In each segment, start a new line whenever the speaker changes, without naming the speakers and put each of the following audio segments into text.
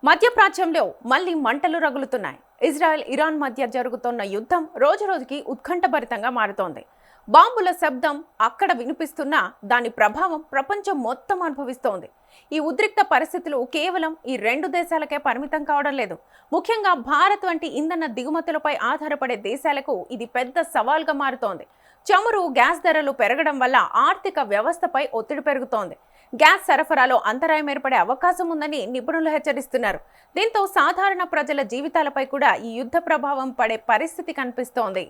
మధ్యప్రాచ్యంలో మళ్లీ మంటలు రగులుతున్నాయి. Israel Iran మధ్య జరుగుతున్న యుద్ధం రోజురోజుకి ఉత్కంఠభరితంగా మారుతోంది. బాంబుల శబ్దం అక్కడ వినిపిస్తున్నా దాని ప్రభావం ప్రపంచం మొత్తం అనుభవిస్తోంది. ఈ ఉద్రిక్త పరిస్థితులు కేవలం ఈ రెండు దేశాలకే పరిమితం కావడం లేదు. ముఖ్యంగా భారత్ వంటి ఇంధన దిగుమతులపై ఆధారపడే దేశాలకు ఇది పెద్ద సవాల్గా మారుతోంది. చమురు, గ్యాస్ ధరలు పెరగడం వల్ల ఆర్థిక వ్యవస్థపై ఒత్తిడి పెరుగుతోంది. గ్యాస్ సరఫరాలో అంతరాయం ఏర్పడే అవకాశం ఉందని నిపుణులు హెచ్చరిస్తున్నారు. దీంతో సాధారణ ప్రజల జీవితాలపై కూడా ఈ యుద్ధ ప్రభావం పడే పరిస్థితి కనిపిస్తోంది.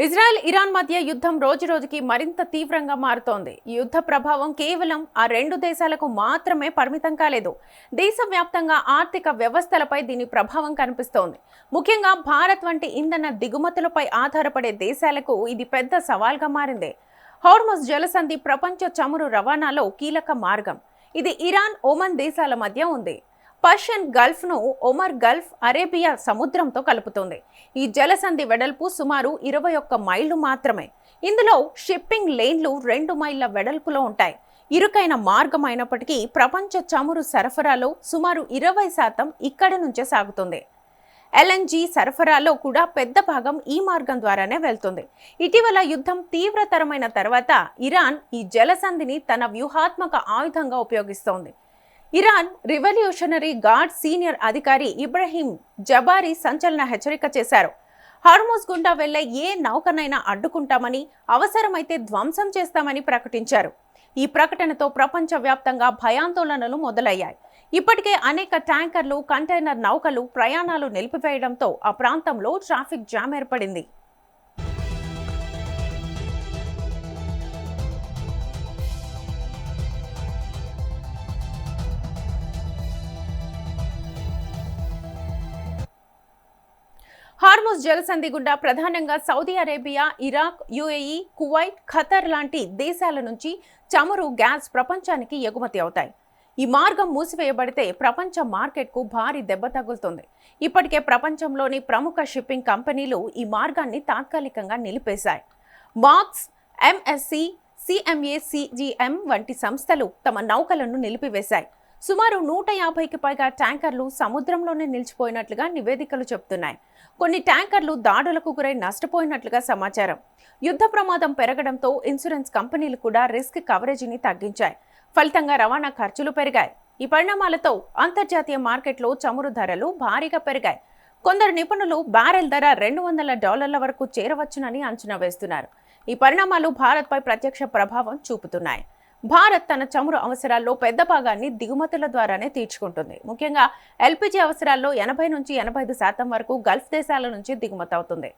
ఇజ్రాయెల్ ఇరాన్ మధ్య యుద్ధం రోజురోజుకి మరింత తీవ్రంగా మారుతోంది. ఈ యుద్ధ ప్రభావం కేవలం ఆ రెండు దేశాలకు మాత్రమే పరిమితం కాలేదు. దేశవ్యాప్తంగా ఆర్థిక వ్యవస్థలపై దీని ప్రభావం కనిపిస్తోంది. ముఖ్యంగా భారత్ వంటి ఇంధన దిగుమతులపై ఆధారపడే దేశాలకు ఇది పెద్ద సవాల్గా మారింది. హోర్ముజ్ జలసంధి ప్రపంచ చమురు రవాణాలో కీలక మార్గం. ఇది ఇరాన్, ఒమన్ దేశాల మధ్య ఉంది. పర్షియన్ గల్ఫ్ ను ఒమర్ గల్ఫ్, అరేబియా సముద్రంతో కలుపుతుంది. ఈ జలసంధి వెడల్పు సుమారు 21 మైళ్లు మాత్రమే. ఇందులో షిప్పింగ్ లేన్లు 2 మైళ్ల వెడల్పులో ఉంటాయి. ఇరుకైన మార్గం అయినప్పటికీ ప్రపంచ చమురు సరఫరాలో సుమారు 20% ఇక్కడి నుంచే సాగుతుంది. ఎల్ఎన్జీ సరఫరాలో కూడా పెద్ద భాగం ఈ మార్గం ద్వారానే వెళ్తుంది. ఇటీవల యుద్ధం తీవ్రతరమైన తర్వాత ఇరాన్ ఈ జలసంధిని తన వ్యూహాత్మక ఆయుధంగా ఉపయోగిస్తోంది. ఇరాన్ రివల్యూషనరీ గార్డ్ సీనియర్ అధికారి ఇబ్రహీం జబారీ సంచలన హెచ్చరిక చేశారు. హార్మోజ్ గుండా వెళ్లే ఏ నౌకనైనా అడ్డుకుంటామని, అవసరమైతే ధ్వంసం చేస్తామని ప్రకటించారు. ఈ ప్రకటనతో ప్రపంచవ్యాప్తంగా భయాందోళనలు మొదలయ్యాయి. ఇప్పటికే అనేక ట్యాంకర్లు, కంటైనర్ నౌకలు ప్రయాణాలు నిలిపివేయడంతో ఆ ప్రాంతంలో ట్రాఫిక్ జామ్ ఏర్పడింది. హార్ముజ్ జలసంధి గుండా ప్రధానంగా Saudi Arabia, Iraq, UAE, Kuwait, Qatar లాంటి దేశాల నుంచి చమురు, గ్యాస్ ప్రపంచానికి ఎగుమతి అవుతాయి. ఈ మార్గం మూసివేయబడితే ప్రపంచ మార్కెట్కు భారీ దెబ్బ తగులుతుంది. ఇప్పటికే ప్రపంచంలోని ప్రముఖ షిప్పింగ్ కంపెనీలు ఈ మార్గాన్ని తాత్కాలికంగా నిలిపేశాయి. మార్క్స్, ఎంఎస్సి, సిఎంఏ, సిజిఎం వంటి సంస్థలు తమ నౌకలను నిలిపివేశాయి. సుమారు 150కి పైగా ట్యాంకర్లు సముద్రంలోనే నిలిచిపోయినట్లుగా నివేదికలు చెబుతున్నాయి. కొన్ని ట్యాంకర్లు దాడులకు గురై నష్టపోయినట్లుగా సమాచారం. యుద్ధ ప్రమాదం పెరగడంతో ఇన్సూరెన్స్ కంపెనీలు కూడా రిస్క్ కవరేజీని తగ్గించాయి. ఫలితంగా రవాణా ఖర్చులు పెరిగాయి. ఈ పరిణామాలతో అంతర్జాతీయ మార్కెట్లో చమురు ధరలు భారీగా పెరిగాయి. కొందరు నిపుణులు బ్యారెల్ ధర $200 వరకు చేరవచ్చునని అంచనా వేస్తున్నారు. ఈ పరిణామాలు భారత్పై ప్రత్యక్ష ప్రభావం చూపుతున్నాయి. భారత్ తన చమురు అవసరాల్లో పెద్ద భాగాన్ని దిగుమతుల ద్వారానే తీర్చుకుంటుంది. ముఖ్యంగా ఎల్పీజీ అవసరాల్లో 80 నుంచి 85% వరకు గల్ఫ్ దేశాల నుంచి దిగుమతి అవుతుంది.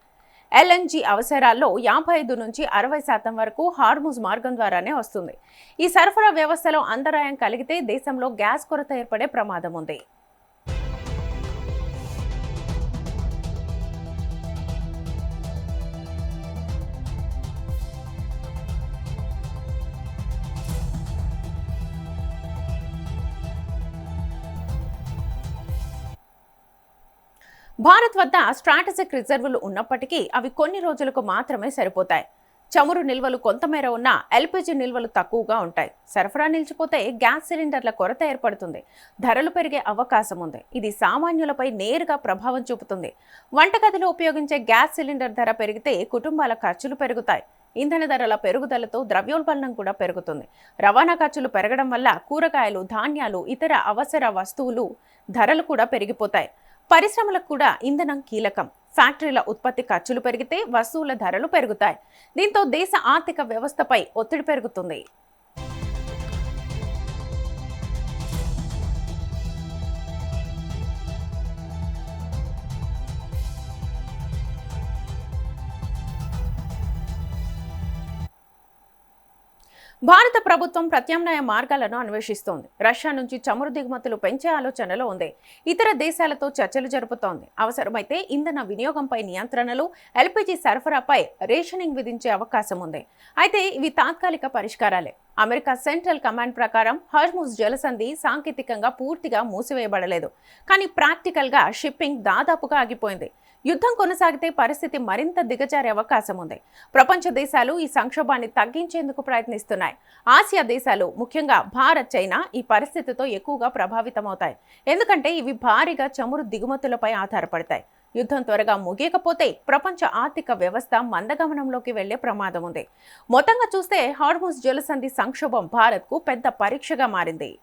ఎల్ఎన్జీ అవసరాల్లో 55 నుంచి 60% వరకు హార్ముజ్ మార్గం ద్వారానే వస్తుంది. ఈ సరఫరా వ్యవస్థలో అంతరాయం కలిగితే దేశంలో గ్యాస్ కొరత ఏర్పడే ప్రమాదం ఉంది. భారత్ వద్ద స్ట్రాటజిక్ రిజర్వులు ఉన్నప్పటికీ అవి కొన్ని రోజులకు మాత్రమే సరిపోతాయి. చమురు నిల్వలు కొంతమేర ఉన్నా ఎల్పీజీ నిల్వలు తక్కువగా ఉంటాయి. సరఫరా నిలిచిపోతే గ్యాస్ సిలిండర్ల కొరత ఏర్పడుతుంది. ధరలు పెరిగే అవకాశం ఉంది. ఇది సామాన్యులపై నేరుగా ప్రభావం చూపుతుంది. వంటగదిలో ఉపయోగించే గ్యాస్ సిలిండర్ ధర పెరిగితే కుటుంబాల ఖర్చులు పెరుగుతాయి. ఇంధన ధరల పెరుగుదలతో ద్రవ్యోల్బణం కూడా పెరుగుతుంది. రవాణా ఖర్చులు పెరగడం వల్ల కూరగాయలు, ధాన్యాలు, ఇతర అవసర వస్తువులు ధరలు కూడా పెరిగిపోతాయి. పరిశ్రమలకు కూడా ఇంధనం కీలకం. ఫ్యాక్టరీల ఉత్పత్తి ఖర్చులు పెరిగితే వస్తువుల ధరలు పెరుగుతాయి. దీంతో దేశ ఆర్థిక వ్యవస్థపై ఒత్తిడి పెరుగుతుంది. భారత ప్రభుత్వం ప్రత్యామ్నాయ మార్గాలను అన్వేషిస్తోంది. రష్యా నుంచి చమురు దిగుమతులు పెంచే ఆలోచనలో ఉంది. ఇతర దేశాలతో చర్చలు జరుపుతోంది. అవసరమైతే ఇంధన వినియోగంపై నియంత్రణలు, ఎల్పీజీ సరఫరాపై రేషనింగ్ విధించే అవకాశం ఉంది. అయితే ఇవి తాత్కాలిక పరిష్కారాలే. అమెరికా సెంట్రల్ కమాండ్ ప్రకారం హార్ముజ్ జలసంధి సాంకేతికంగా పూర్తిగా మూసివేయబడలేదు, కానీ ప్రాక్టికల్గా షిప్పింగ్ దాదాపుగా ఆగిపోయింది. యుద్ధం కొనసాగితే పరిస్థితి మరింత దిగజారే అవకాశం ఉంది. ప్రపంచ దేశాలు ఈ సంక్షోభాన్ని తగ్గించేందుకు ప్రయత్నిస్తున్నాయి. ఆసియా దేశాలు, ముఖ్యంగా భారత్, చైనా ఈ పరిస్థితితో ఎక్కువగా ప్రభావితమవుతాయి, ఎందుకంటే ఇవి భారీగా చమురు దిగుమతులపై ఆధారపడతాయి. యుద్ధం త్వరగా ముగియకపోతే ప్రపంచ ఆర్థిక వ్యవస్థ మందగమనంలోకి వెళ్లే ప్రమాదం ఉంది. మొత్తంగా చూస్తే హార్ముజ్ జలసంధి సంక్షోభం భారత్కు పెద్ద పరీక్షగా మారింది.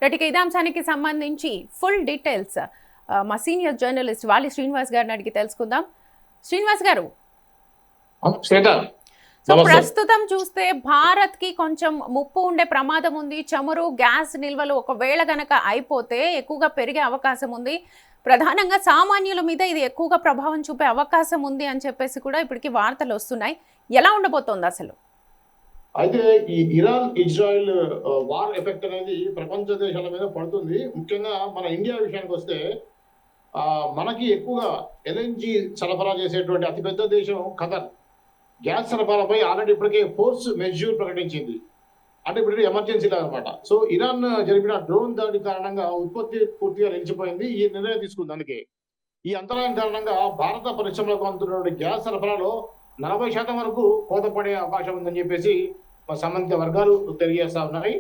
ఇదే అంశానికి సంబంధించి ఫుల్ డీటెయిల్స్ మా సీనియర్ జర్నలిస్ట్ వాలి శ్రీనివాస్ గారిని అడిగి తెలుసుకుందాం. శ్రీనివాస్ గారు, సో ప్రస్తుతం చూస్తే భారత్ కి కొంచెం ముప్పు ఉండే ప్రమాదం ఉంది. చమురు, గ్యాస్ నిల్వలు ఒకవేళ గనక అయిపోతే ఎక్కువగా పెరిగే అవకాశం ఉంది. ప్రధానంగా సామాన్యుల మీద ఇది ఎక్కువగా ప్రభావం చూపే అవకాశం ఉంది అని చెప్పేసి కూడా ఇప్పటికి వార్తలు వస్తున్నాయి. ఎలా ఉండబోతోంది అసలు?
అయితే ఈ ఇరాన్ ఇజ్రాయెల్ వార్ ఎఫెక్ట్ అనేది ప్రపంచ దేశాల మీద పడుతుంది. ముఖ్యంగా మన ఇండియా విషయానికి వస్తే మనకి ఎక్కువగా ఎల్ఎన్జి సరఫరా చేసేటువంటి అతిపెద్ద దేశం ఖతర్ గ్యాస్ సరఫరాపై ఆల్రెడీ ఇప్పటికే ఫోర్స్ మెజ్యూర్ ప్రకటించింది. అంటే ఇప్పుడు ఎమర్జెన్సీ అనమాట. సో ఇరాన్ జరిపిన డ్రోన్ దాడి కారణంగా ఉత్పత్తి పూర్తిగా నిలిచిపోయింది. ఈ నిర్ణయం తీసుకుంది. అందుకే ఈ అంతరాయం కారణంగా భారత పరిశ్రమలకు అందుతున్నటువంటి గ్యాస్ సరఫరాలో 40% వరకు కోత పడే అవకాశం ఉందని చెప్పేసి సంబంధిత వర్గాలు తెలియజేస్తా ఉన్నాయి.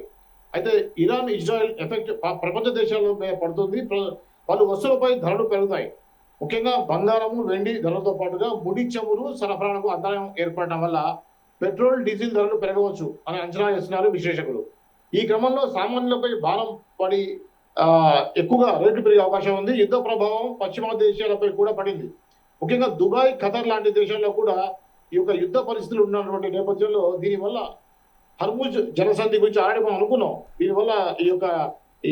అయితే ఇరాన్ ఇజ్రాయెల్ ఎఫెక్ట్ ప్రపంచ దేశాల్లో పడుతుంది. పలు వస్తువులపై ధరలు పెరుగుతాయి. ముఖ్యంగా బంగారము, వెండి ధరలతో పాటుగా ముడి చమురు సరఫరాకు అంతరాయం ఏర్పడటం వల్ల పెట్రోల్, డీజిల్ ధరలు పెరగవచ్చు అని అంచనా వేస్తున్నారు విశ్లేషకులు. ఈ క్రమంలో సామాన్యులపై భారం పడి ఎక్కువగా రేట్లు పెరిగే అవకాశం ఉంది. యుద్ధ ప్రభావం పశ్చిమ దేశాలపై కూడా పడింది. ముఖ్యంగా దుబాయ్, ఖతర్ లాంటి దేశాల్లో కూడా ఈ యొక్క యుద్ధ పరిస్థితులు ఉన్నటువంటి నేపథ్యంలో దీనివల్ల హర్ముజ్ జలసంధి గురించి ఆల్రెడీ మనం అనుకున్నాం. దీనివల్ల ఈ యొక్క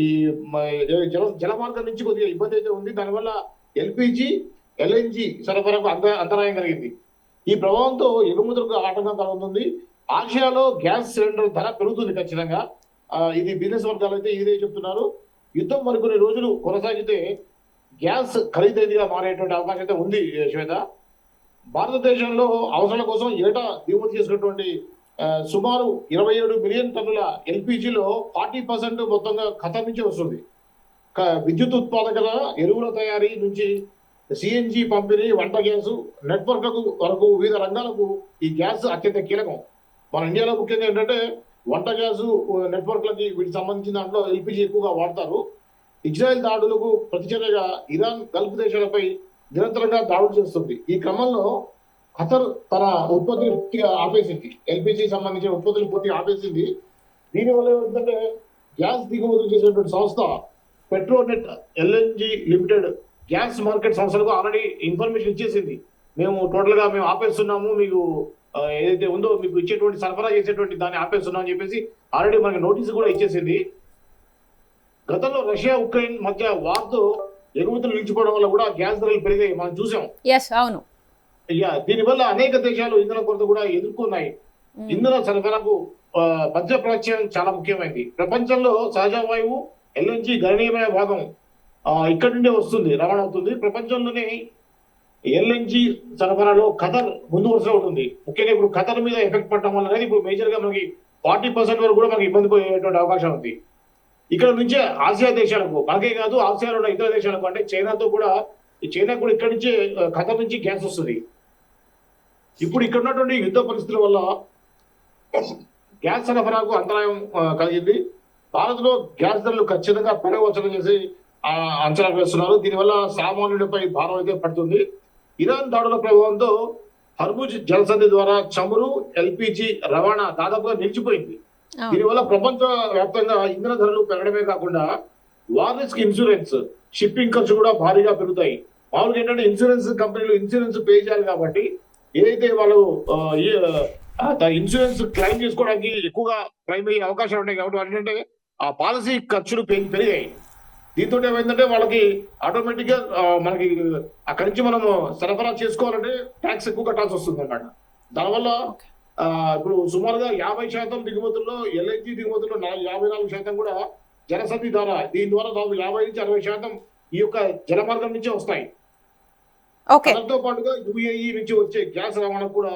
ఈ జలమార్గం నుంచి కొద్దిగా ఇబ్బంది అయితే ఉంది. దానివల్ల ఎల్పిజి, ఎల్ఎన్జి సరఫరాకు అంతరాయం కలిగింది. ఈ ప్రభావంతో ఎగుమతులకు ఆటంకం కలుగుతుంది. ఆసియాలో గ్యాస్ సిలిండర్ ధర పెరుగుతుంది ఖచ్చితంగా. ఇది బిజినెస్ వర్గాలు అయితే ఇదే చెప్తున్నారు. యుద్ధం మరికొన్ని రోజులు కొనసాగితే గ్యాస్ ఖరీదైనదిగా మారేటువంటి అవకాశం అయితే ఉంది. శ్వేత, భారతదేశంలో అవసరాల కోసం ఏటా దిగుమతి చేసుకున్నటువంటి సుమారు 27 మిలియన్ టన్నుల ఎల్పిజిలో 40% మొత్తంగా ఖతర్ నుంచి వస్తుంది. విద్యుత్ ఉత్పాదకత, ఎరువుల తయారీ నుంచి సిఎన్జి పంపిణీ, వంట గ్యాసు నెట్వర్క్లకు వరకు వివిధ రంగాలకు ఈ గ్యాస్ అత్యంత కీలకం. మన ఇండియాలో ముఖ్యంగా ఏంటంటే వంట గ్యాసు నెట్వర్క్లకి వీటికి సంబంధించిన దాంట్లో ఎల్పిజి ఎక్కువగా వాడతారు. ఇజ్రాయెల్ దాడులకు ప్రతిచర్యగా ఇరాన్ గల్ఫ్ దేశాలపై నిరంతరంగా దాడులు చేస్తుంది. ఈ క్రమంలో ఖతర్ తన ఉత్పత్తిని పూర్తిగా ఆపేసింది. ఎల్పిజి సంబంధించిన ఉత్పత్తులు పూర్తిగా ఆపేసింది. దీనివల్ల ఏంటంటే గ్యాస్ దిగుమతులు చేసినటువంటి సంస్థ Petronet LNG limited gas market సంస్థలకు ఆల్రెడీ ఇన్ఫర్మేషన్ ఇచ్చేసింది. మేము టోటల్గా ఆపేస్తున్నాము, మీకు ఏదైతే ఉందో మీకు ఇచ్చేటువంటి సరఫరా చేసేటువంటి దాన్ని ఆపేస్తున్నాం అని చెప్పేసి ఆల్రెడీ మనకి నోటీసు కూడా ఇచ్చేసింది. గతంలో రష్యా, ఉక్రెయిన్ మధ్య వార్తో ఎగుమతులు నిలిచిపోవడం వల్ల కూడా గ్యాస్ ధరలు పెరిగాయి, మనం చూసాం.
అవును.
దీనివల్ల అనేక దేశాలు ఇంధన కొరత కూడా ఎదుర్కొన్నాయి. ఇంధన సరఫరాకు మధ్య ప్రాచ్యం చాలా ముఖ్యమైనది. ప్రపంచంలో సహజ వాయువు, ఎల్ఎన్జి గణనీయమైన భాగం ఇక్కడి నుండే వస్తుంది, రవాణా అవుతుంది. ప్రపంచంలోనే ఎల్ఎన్జి సరఫరాలో ఖతర్ ముందు వరుసలో ఉంటుంది. ముఖ్యంగా ఇప్పుడు ఖతర్ మీద ఎఫెక్ట్ పడటం వల్ల అనేది ఇప్పుడు మేజర్ గా మనకి 40% వరకు కూడా మనకి ఇబ్బంది పోయేటువంటి అవకాశం ఉంది. ఇక్కడ నుంచే ఆసియా దేశాలకు, మనకే కాదు ఆసియాలో ఉన్న ఇతర దేశాలకు, అంటే చైనాతో కూడా, చైనా కూడా ఇక్కడ నుంచే ఖతర్ నుంచి గ్యాస్ వస్తుంది. ఇప్పుడు ఇక్కడ ఉన్నటువంటి యుద్ధ పరిస్థితుల వల్ల గ్యాస్ సరఫరాకు అంతరాయం కలిగింది. భారత్ లో గ్యాస్ ధరలు ఖచ్చితంగా పెరగవచ్చని చేసి అంచనా వేస్తున్నారు. దీనివల్ల సామాన్యులపై భారం అయితే పడుతుంది. ఇరాన్ దాడుల ప్రభావంతో హర్ముజ్ జలసంధి ద్వారా చమురు, ఎల్పిజి రవాణా దాదాపుగా నిలిచిపోయింది. దీనివల్ల ప్రపంచ వ్యాప్తంగా ఇంధన ధరలు పెరగడమే కాకుండా వార్ రిస్క్ ఇన్సూరెన్స్, షిప్పింగ్ ఖర్చు కూడా భారీగా పెరుగుతాయి. మామూలుగా ఏంటంటే ఇన్సూరెన్స్ కంపెనీలు ఇన్సూరెన్స్ పే చేయాలి కాబట్టి ఏదైతే వాళ్ళు ఇన్సూరెన్స్ క్లెయిమ్ చేసుకోవడానికి ఎక్కువగా క్లెయిమ్ అయ్యే అవకాశాలు ఉన్నాయి కాబట్టి ఏంటంటే ఆ పాలసీ ఖర్చులు పెరిగాయి. దీంతో ఏమైందంటే వాళ్ళకి ఆటోమేటిక్ గా మనకి అక్కడి నుంచి మనము సరఫరా చేసుకోవాలంటే ట్యాక్స్ ఎక్కువ కట్టాల్సి వస్తుంది అన్నమాట. దానివల్ల
ఓకే.
ఇప్పుడు సుమారుగా 50% దిగుమతుల్లో ఎల్ఎన్జి దిగుమతుల్లో 54% కూడా జలసంధి ద్వారా, దీని ద్వారా దాదాపు 50 నుంచి 60% ఈ యొక్క జలమార్గం నుంచే వస్తాయి.
ఓకే.
దాంతో పాటుగా యుఏఈ నుంచి వచ్చే గ్యాస్ రవాణా కూడా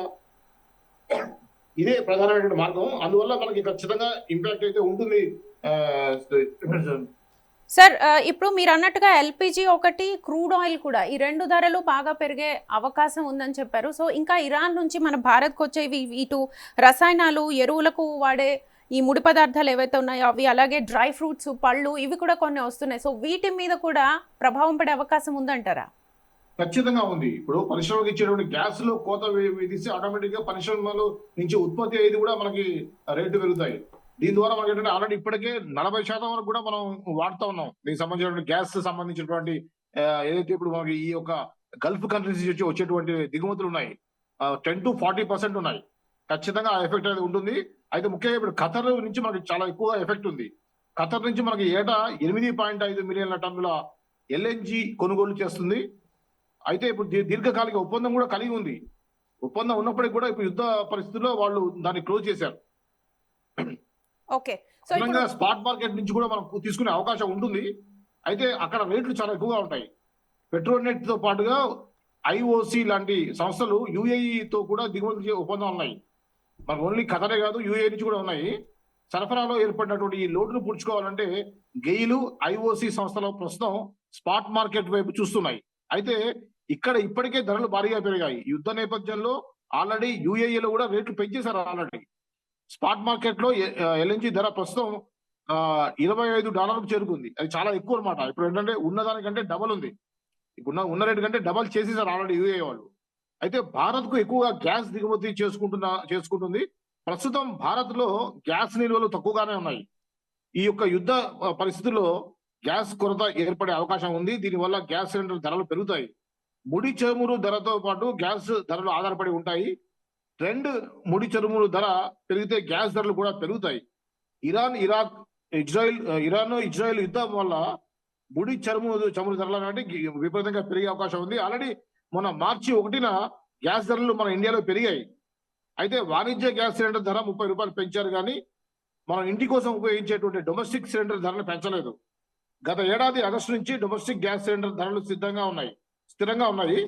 ఇదే ప్రధానమైన మార్గం. అందువల్ల మనకి ఖచ్చితంగా ఇంపాక్ట్ అయితే ఉంటుంది. ఆ,
సార్ ఇప్పుడు మీరు అన్నట్టుగా ఎల్పిజి ఒకటి, క్రూడ్ ఆయిల్ కూడా, ఈ రెండు ధరలు బాగా పెరిగే అవకాశం ఉందని చెప్పారు. సో ఇంకా ఇరాన్ నుంచి మన భారత్కు వచ్చేవి ఇటు రసాయనాలు, ఎరువులకు వాడే ఈ ముడి పదార్థాలు ఏవైతే ఉన్నాయో అవి, అలాగే డ్రై ఫ్రూట్స్, పళ్ళు, ఇవి కూడా కొన్ని వస్తున్నాయి. సో వీటి మీద కూడా ప్రభావం పడే అవకాశం ఉందంటారా?
ఖచ్చితంగా ఉంది. ఇప్పుడు పరిశ్రమకి ఇచ్చేటువంటి గ్యాస్ లో కోత విధిస్తే ఆటోమేటిక్ గా పరిశ్రమలు నుంచి ఉత్పత్తి అయ్యేది కూడా మనకి రేటు పెరుగుతాయి. దీని ద్వారా మనకి ఏంటంటే ఆల్రెడీ ఇప్పటికే 40% వరకు కూడా మనం వాడుతా ఉన్నాం. దీనికి సంబంధించినటువంటి గ్యాస్ సంబంధించినటువంటి ఏదైతే ఇప్పుడు మనకి ఈ యొక్క గల్ఫ్ కంట్రీస్ నుంచి వచ్చేటువంటి దిగుమతులు ఉన్నాయి, 10 to 40% ఉన్నాయి. ఖచ్చితంగా ఆ ఎఫెక్ట్ అనేది ఉంటుంది. అయితే ముఖ్యంగా ఇప్పుడు ఖతర్ నుంచి మనకి చాలా ఎక్కువ ఎఫెక్ట్ ఉంది. ఖతర్ నుంచి మనకి ఏటా 8.5 మిలియన్ల టన్నుల ఎల్ఎన్జి కొనుగోలు చేస్తుంది. అయితే ఇప్పుడు దీర్ఘకాలిక ఒప్పందం కూడా కలిగి ఉంది. ఒప్పందం ఉన్నప్పటికీ కూడా ఇప్పుడు యుద్ధ పరిస్థితుల్లో వాళ్ళు దాన్ని క్లోజ్ చేశారు.
ఓకే. సో
అదనంగా స్పాట్ మార్కెట్ నుంచి కూడా మనం తీసుకునే అవకాశం ఉంటుంది. అయితే అక్కడ రేట్లు చాలా ఎక్కువగా ఉంటాయి. పెట్రోనెట్ తో పాటుగా ఐఓసి లాంటి సంస్థలు యుఏఈతో కూడా దిగుమతి ఒప్పందాలు ఉన్నాయి. మనకు ఓన్లీ ఖతరే కాదు, యుఏఈ నుంచి కూడా ఉన్నాయి. సరఫరాలో ఏర్పడినటువంటి ఈ లోటును పూడ్చుకోవాలంటే గెయిలు, ఐఓసి సంస్థలు ప్రస్తుతం స్పాట్ మార్కెట్ వైపు చూస్తున్నాయి. అయితే ఇక్కడ ఇప్పటికే ధరలు భారీగా పెరిగాయి. యుద్ధ నేపథ్యంలో ఆల్రెడీ యుఏఈలో కూడా రేట్లు పెంచేశారు. ఆల్రెడీ స్పాట్ మార్కెట్ లో ఎల్ఎన్జి ధర ప్రస్తుతం $25 చేరుకుంది. అది చాలా ఎక్కువ అనమాట. ఇప్పుడు ఏంటంటే ఉన్నదానికంటే డబల్ ఉంది. ఇప్పుడు ఉన్న రేటు కంటే డబల్ చేసేసారు ఆల్రెడీ యుఏఈ వాళ్ళు. అయితే భారత్ కు ఎక్కువగా గ్యాస్ దిగుమతి చేసుకుంటుంది. ప్రస్తుతం భారత్ లో గ్యాస్ నిల్వలు తక్కువగానే ఉన్నాయి. ఈ యొక్క యుద్ధ పరిస్థితుల్లో గ్యాస్ కొరత ఏర్పడే అవకాశం ఉంది. దీనివల్ల గ్యాస్ సిలిండర్ ధరలు పెరుగుతాయి. ముడి చమురు ధరతో పాటు గ్యాస్ ధరలు ఆధారపడి ఉంటాయి. ట్రెండ్ ముడి చమురు ధర పెరిగితే గ్యాస్ ధరలు కూడా పెరుగుతాయి. ఇరాన్ ఇజ్రాయెల్ యుద్ధం వల్ల ముడి చమురు ధరలు అనేవి విపరీతంగా పెరిగే అవకాశం ఉంది. ఆల్రెడీ మొన్న మార్చి 1న గ్యాస్ ధరలు మన ఇండియాలో పెరిగాయి. అయితే వాణిజ్య గ్యాస్ సిలిండర్ ధర ₹30 పెంచారు, కానీ మనం ఇంటి కోసం ఉపయోగించేటువంటి డొమెస్టిక్ సిలిండర్ ధరలు పెంచలేదు. గత ఏడాది ఆగస్టు నుంచి డొమెస్టిక్ గ్యాస్ సిలిండర్ ధరలు స్థిరంగా ఉన్నాయి.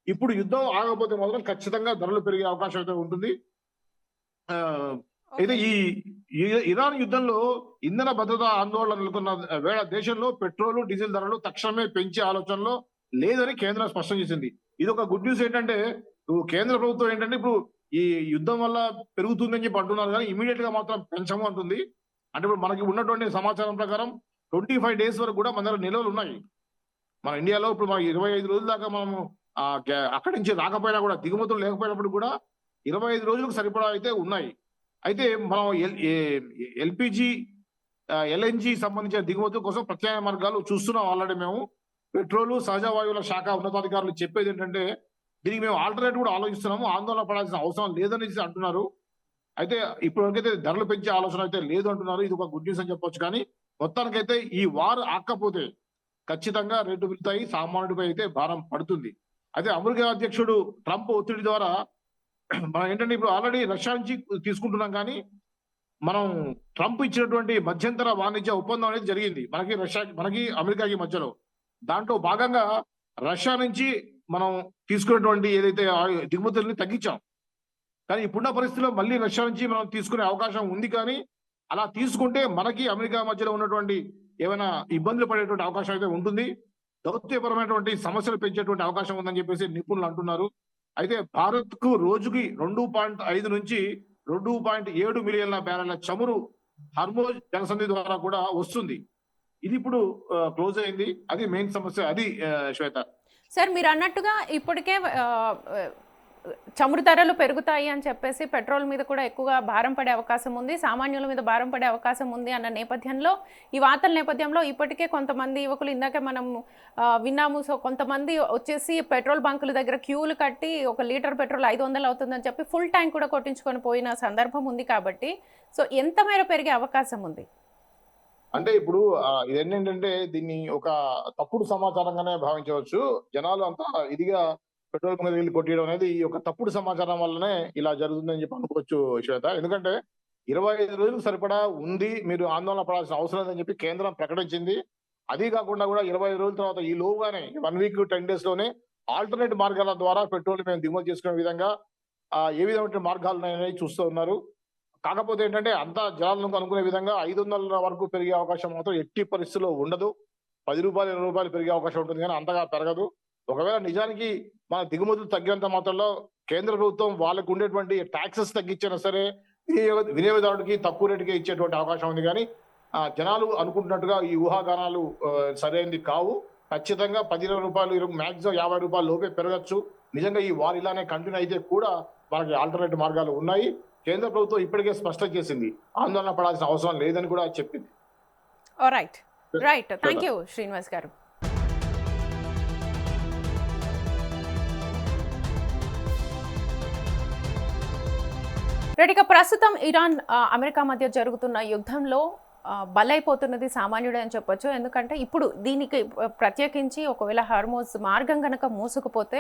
ఇప్పుడు యుద్ధం ఆగకపోతే మాత్రం ఖచ్చితంగా ధరలు పెరిగే అవకాశం అయితే ఉంటుంది. అయితే ఈ ఇరాన్ యుద్ధంలో ఇంధన భద్రతా ఆందోళన నెలకొన్న వేళ దేశంలో పెట్రోల్, డీజిల్ ధరలు తక్షణమే పెంచే ఆలోచనలో లేదని కేంద్రం స్పష్టం చేసింది. ఇది ఒక గుడ్ న్యూస్. ఏంటంటే కేంద్ర ప్రభుత్వం ఏంటంటే ఇప్పుడు ఈ యుద్ధం వల్ల పెరుగుతుందని చెప్పి అంటున్నారు, కానీ ఇమీడియట్ గా మాత్రం పెంచము అంటుంది. అంటే ఇప్పుడు మనకి ఉన్నటువంటి సమాచారం ప్రకారం 25 days వరకు కూడా మన దగ్గర నిల్వలు ఉన్నాయి. మన ఇండియాలో ఇప్పుడు మనకి 25 రోజుల దాకా మనము అక్కడి నుంచి రాకపోయినా కూడా, దిగుమతులు లేకపోయినప్పుడు కూడా 25 రోజులకు సరిపడా అయితే ఉన్నాయి. అయితే మనం ఎల్పిజి, ఎల్ఎన్జి సంబంధించిన దిగుమతుల కోసం ప్రత్యామ్నాయ మార్గాలు చూస్తున్నాం. ఆల్రెడీ మేము పెట్రోల్, సహజ వాయువుల శాఖ ఉన్నతాధికారులు చెప్పేది ఏంటంటే దీనికి మేము ఆల్టర్నేటివ్ కూడా ఆలోచిస్తున్నాము, ఆందోళన పడాల్సిన అవసరం లేదని అంటున్నారు. అయితే ఇప్పటివరకైతే ధరలు పెంచే ఆలోచన అయితే లేదు అంటున్నారు. ఇది ఒక గుడ్ న్యూస్ అని చెప్పొచ్చు. కానీ మొత్తానికైతే ఈ వార్ ఆక్కపోతే ఖచ్చితంగా రేట్లు పెరుగుతాయి, సామాన్యుడిపై అయితే భారం పడుతుంది. అయితే అమెరికా అధ్యక్షుడు ట్రంప్ ఒత్తిడి ద్వారా మనం ఏంటంటే ఇప్పుడు ఆల్రెడీ రష్యా నుంచి తీసుకుంటున్నాం, కానీ మనం ట్రంప్ ఇచ్చినటువంటి మధ్యంతర వాణిజ్య ఒప్పందం అనేది జరిగింది మనకి అమెరికాకి మధ్యలో. దాంట్లో భాగంగా రష్యా నుంచి మనం తీసుకున్నటువంటి ఏదైతే దిగుమతుల్ని తగ్గించాం. కానీ ఇప్పుడున్న పరిస్థితుల్లో మళ్ళీ రష్యా నుంచి మనం తీసుకునే అవకాశం ఉంది. కానీ అలా తీసుకుంటే మనకి అమెరికా మధ్యలో ఉన్నటువంటి ఏమైనా ఇబ్బందులు పడేటువంటి అవకాశం అయితే ఉంటుంది. దౌత్యపరమైనటువంటి సమస్యలు పెంచేటువంటి అవకాశం ఉందని చెప్పేసి నిపుణులు అంటున్నారు. అయితే భారత్ కు రోజుకి 2.5 నుంచి 2.7 మిలియన్ల బ్యారెల చమురు హర్మోజ్ జలసంధి ద్వారా కూడా వస్తుంది. ఇది ఇప్పుడు క్లోజ్ అయింది. అది మెయిన్ సమస్య. అది శ్వేత.
సార్ మీరు అన్నట్టుగా ఇప్పటికే చమురు ధరలు పెరుగుతాయి అని చెప్పేసి పెట్రోల్ మీద కూడా ఎక్కువగా భారం పడే అవకాశం ఉంది, సామాన్యుల మీద భారం పడే అవకాశం ఉంది అన్న నేపథ్యంలో, ఈ వార్తల నేపథ్యంలో ఇప్పటికే కొంతమంది యువకులు, ఇందాక మనం విన్నాము, సో కొంతమంది వచ్చేసి పెట్రోల్ బంకుల దగ్గర క్యూలు కట్టి 1 లీటర్ పెట్రోల్ 500 అవుతుందని చెప్పి ఫుల్ ట్యాంక్ కూడా కొట్టించుకొని పోయిన సందర్భం ఉంది. కాబట్టి సో ఎంత మేర పెరిగే అవకాశం ఉంది?
అంటే ఇప్పుడు ఇదేంటంటే దీన్ని ఒక తప్పుడు సమాచారంగానే భావించవచ్చు. జనాలు అంతా ఇదిగా పెట్రోల్ బంక్ దగ్గరికి కొట్టియడం అనేది ఈ యొక్క తప్పుడు సమాచారం వల్లనే ఇలా జరుగుతుందని చెప్పి అనుకోవచ్చు శ్వేత. ఎందుకంటే 25 రోజులు సరిపడా ఉంది. మీరు ఆందోళన పడాల్సిన అవసరం లేదని చెప్పి కేంద్రం ప్రకటించింది. అదీ కాకుండా కూడా 25 రోజుల తర్వాత ఈ లోపుగానే 1 వీక్ 10 డేస్ లోనే ఆల్టర్‌నేట్ మార్గాల ద్వారా పెట్రోల్ మేము దిగుమతి చేసుకునే విధంగా ఏ విధమైన మార్గాలున్నాయనేది చూస్తూ ఉన్నారు. కాకపోతే ఏంటంటే అంతా జనాలకు అనుకునే విధంగా 500 వరకు పెరిగే అవకాశం మాత్రం ఎట్టి పరిస్థితుల్లో ఉండదు. రూ. 10, రూ. 20 పెరిగే అవకాశం ఉంటుంది గానీ అంతగా పెరగదు. ఒకవేళ నిజానికి మన దిగుమతులు తగ్గినంత మాత్రంలో కేంద్ర ప్రభుత్వం వాళ్ళకు ఉండేటువంటి టాక్సెస్ తగ్గించినా సరే వినియోగదారుడికి తక్కువ రేటుకే ఇచ్చేటువంటి అవకాశం ఉంది గానీ జనాలు అనుకుంటున్నట్టుగా ఈ ఊహాగానాలు సరైనది కావు. ఖచ్చితంగా రూ. 10, మాక్సిమం రూ. 50 లోపే పెరగచ్చు. నిజంగా ఈ వార్ ఇలానే కంటిన్యూ అయితే కూడా మనకి ఆల్టర్‌నేట్ మార్గాలు ఉన్నాయి. కేంద్ర ప్రభుత్వం ఇప్పటికే స్పష్టం చేసింది. ఆందోళన పడాల్సిన అవసరం లేదని కూడా చెప్పింది.
రైట్. రైట్. థాంక్యూ శ్రీనివాస్ గారు. ఇక ప్రస్తుతం ఇరాన్ అమెరికా మధ్య జరుగుతున్న యుద్ధంలో బలైపోతున్నది సామాన్యుడే అని చెప్పొచ్చు. ఎందుకంటే ఇప్పుడు దీనికి ప్రత్యేకించి ఒకవేళ హార్మోజ్ మార్గం కనుక మూసుకుపోతే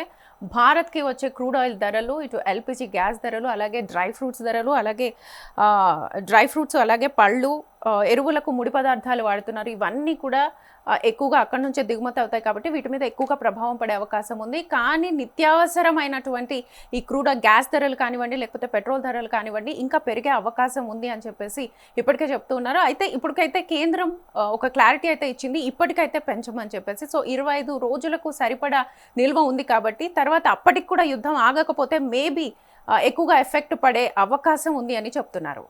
భారత్కి వచ్చే క్రూడ్ ఆయిల్ ధరలు, ఇటు ఎల్పిజి గ్యాస్ ధరలు, అలాగే డ్రై ఫ్రూట్స్ అలాగే పళ్ళు, ఎరువులకు ముడి పదార్థాలు వాడుతున్నారు. ఇవన్నీ కూడా ఎక్కువగా అక్కడి నుంచే దిగుమతి అవుతాయి కాబట్టి వీటి మీద ఎక్కువగా ప్రభావం పడే అవకాశం ఉంది. కానీ నిత్యావసరమైనటువంటి ఈ క్రూడ్ గ్యాస్ ధరలు కానివ్వండి, లేకపోతే పెట్రోల్ ధరలు కానివ్వండి ఇంకా పెరిగే అవకాశం ఉంది అని చెప్పేసి ఇప్పటికే చెప్తూ ఉన్నారు. అయితే ఇప్పటికైతే కేంద్రం ఒక క్లారిటీ అయితే ఇచ్చింది, ఇప్పటికైతే పెంచమని చెప్పేసి. సో 25 రోజులకు సరిపడా నిల్వ ఉంది కాబట్టి తర్వాత అప్పటికి కూడా యుద్ధం ఆగకపోతే మేబీ ఎక్కువగా ఎఫెక్ట్ పడే అవకాశం ఉంది అని చెప్తున్నారు.